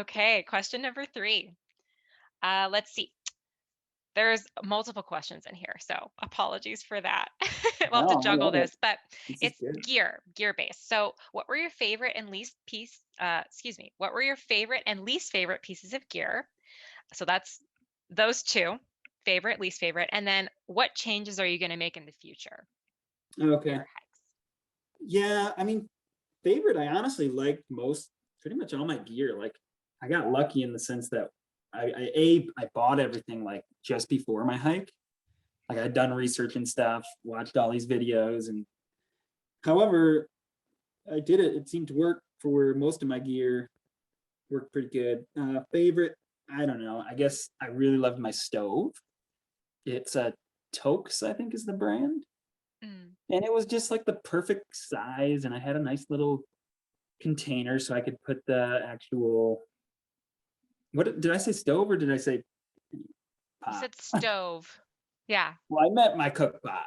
Okay, question number 3. Let's see. There's multiple questions in here, so apologies for that. We'll have to No, I juggle love it. this, but This is it's good. gear based. So, what were your favorite and what were your favorite and least favorite pieces of gear? So that's those two, favorite, least favorite, and then what changes are you going to make in the future for Okay. your hikes? Yeah, I mean, favorite, I honestly liked pretty much all my gear. Like, I got lucky in the sense that I bought everything like just before my hike. Like, I'd done research and stuff, watched all these videos, and however, I did it. It seemed to work for most of my gear. Worked pretty good. Favorite, I don't know. I guess I really loved my stove. It's a Tokes, I think is the brand. Mm. And it was just like the perfect size, and I had a nice little container so I could put the actual, what did I say, stove or did I say You pot? said stove. Yeah. Well, I meant my cook pot.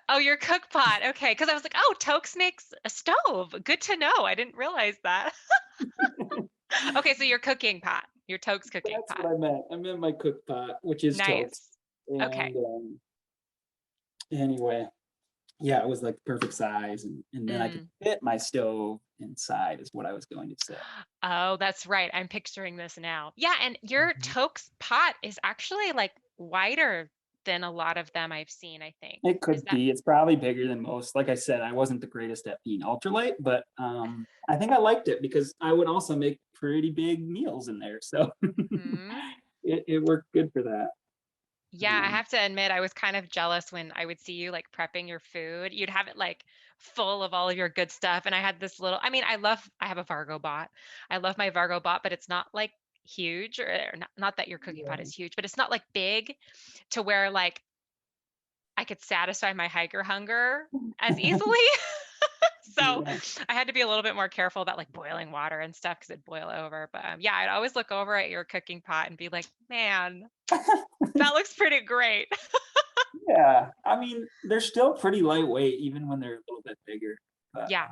Oh, your cook pot. Okay, because I was like, oh, Tokes makes a stove. Good to know. I didn't realize that. Okay, so your cooking pot, your Tokes cooking That's what pot. I meant. I meant my cook pot, which is Tokes. Nice. Okay. And anyway, yeah, it was like the perfect size, and then I could Mm. fit my stove inside, is what I was going to say. Oh, that's right. I'm picturing this now. Yeah, and your Mhm. Tokes pot is actually like wider than a lot of them I've seen, I think. It Is could that be. It's probably bigger than most. Like I said, I wasn't the greatest at being ultralight, but I think I liked it because I would also make pretty big meals in there. So Mhm. it worked good for that. Yeah, I Um, have to admit I was kind of jealous when I would see you like prepping your food. You'd have it like full of all of your good stuff. And I had this little, I mean, I have a Vargo bot. I love my Vargo bot, but it's not like huge or not that your cooking pot yeah. is huge, but it's not like big to where like I could satisfy my hiker hunger as easily. So Yeah. I had to be a little bit more careful about like boiling water and stuff because it'd boil over. But yeah, I'd always look over at your cooking pot and be like, man, that looks pretty great. Yeah. I mean, they're still pretty lightweight, even when they're a little bit bigger. But Yeah.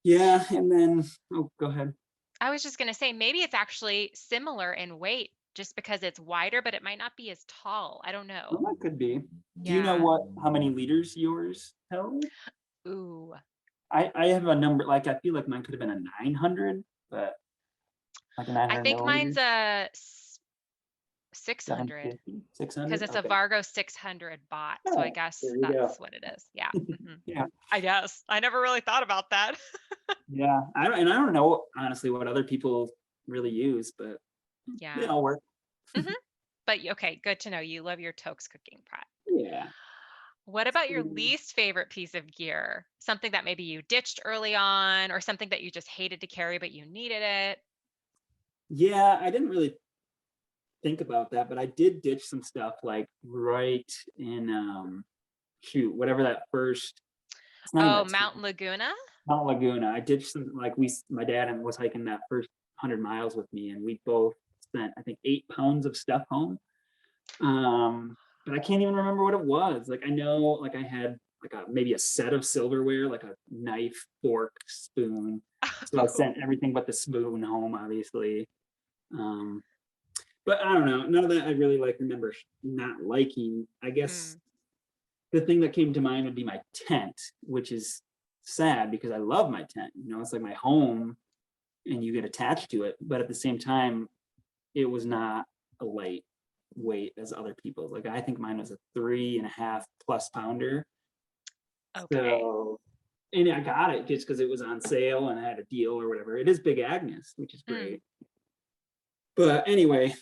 yeah, and then, oh, go ahead. I was just going to say maybe it's actually similar in weight just because it's wider, but it might not be as tall. I don't Well, know. that could be. Do you know Yeah. how many liters yours held? Ooh. I have a number, like, I feel like mine could have been a 900, but like a I 900 think mine's milliliters, a 600 750, because 600. it's a Okay. Vargo 600 bot. So I Oh, guess there you that's go. what it is. Yeah. Yeah. I guess. I never really thought about that. Yeah. I don't know honestly what other people really use, but they Yeah. all work. hmm But okay, good to know. You love your Tokes cooking pot. Yeah. What about your Mm, least favorite piece of gear? Something that maybe you ditched early on or something that you just hated to carry but you needed it? yeah, I didn't really think about that, but I did ditch some stuff like right in shoot, whatever that first, it's not even Oh, a Mount Laguna? Mount Laguna. I ditched some, like, my dad and was hiking that first 100 miles with me, and we both spent I think 8 pounds of stuff home. But I can't even remember what it was. Like, I know, like, I had like maybe a set of silverware, like a knife, fork, spoon. So I sent everything but the spoon home, obviously. Um, but I don't know. None of that I really like remember not liking. I guess Mm, the thing that came to mind would be my tent, which is sad because I love my tent. You know, it's like my home and you get attached to it. But at the same time, it was not a light weight as other people's. Like, I think mine was a 3.5 plus pounder. okay. So, and I got it just because it was on sale and I had a deal or whatever. It is Big Agnes, which is Mm, great. But anyway,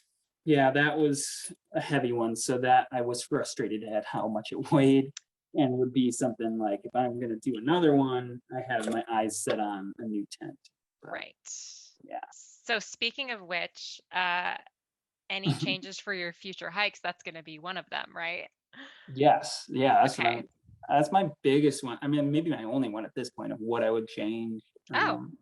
yeah, that was a heavy one. So that I was frustrated at how much it weighed, and would be something like if I'm going to do another one, I have my eyes set on a new tent. But right. yeah. So speaking of which, any changes for your future hikes, that's going to be one of them, right? Yes. Yeah, Okay. that's my biggest one. I mean, maybe my only one at this point of what I would change. Oh. Um,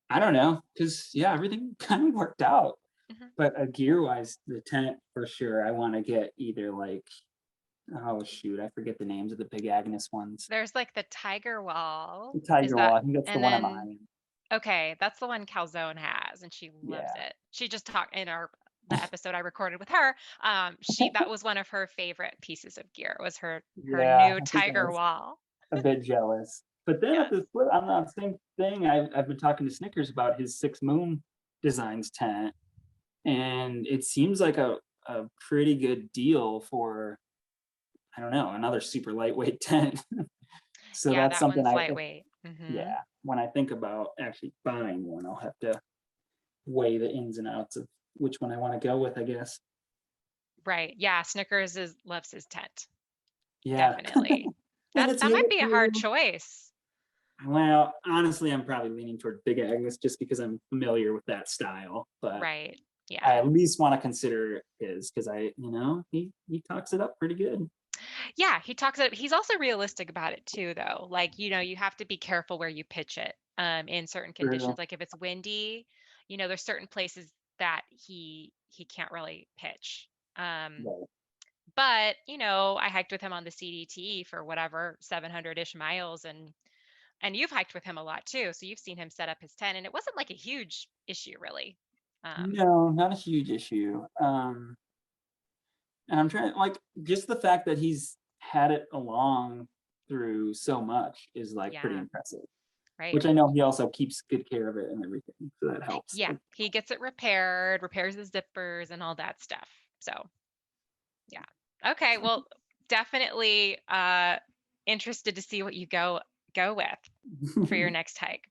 I don't know, because yeah, everything kind of worked out. hmm But gear wise, the tent for sure. I want to get either like, oh shoot, I forget the names of the Big Agnes ones. There's like the Tiger Wall. The Is Tiger Wall, that, I think that's the and one I'm then eyeing. Okay, that's the one Calzone has, and she loves Yeah. it. She just talked in the episode I recorded with her. That was one of her favorite pieces of gear, was her Yeah, new I think I tiger was wall. a bit jealous. But then at Yes. the flip, on the same thing, I've been talking to Snickers about his Six Moon Designs tent, and it seems like a pretty good deal for, I don't know, another super lightweight tent. So Yeah, that's that something one's lightweight. Hmm. yeah, when I think about actually buying one, I'll have to weigh the ins and outs of which one I want to go with, I guess. Right. Yeah, Snickers loves his tent. Yeah. Definitely. And That it's that might made be a hard through, choice. well, honestly, I'm probably leaning toward Big Agnes just because I'm familiar with that style, but Right. I Yeah. at least want to consider his because he talks it up pretty good. Yeah, he's also realistic about it too, though. Like, you have to be careful where you pitch it in certain conditions. True. Like if it's windy, there's certain places that he can't really pitch. Um, Right. but, I hiked with him on the CDT for whatever 700-ish miles, and you've hiked with him a lot too. So you've seen him set up his tent, and it wasn't like a huge issue really. Um, No, not a huge issue. And I'm trying, like, just the fact that he's had it along through so much is like pretty yeah, impressive. right. Which I know he also keeps good care of it and everything, so that helps. Yeah, he gets it repaired, repairs the zippers and all that stuff. So yeah. Okay. Well, definitely interested to see what you go with for your next hike.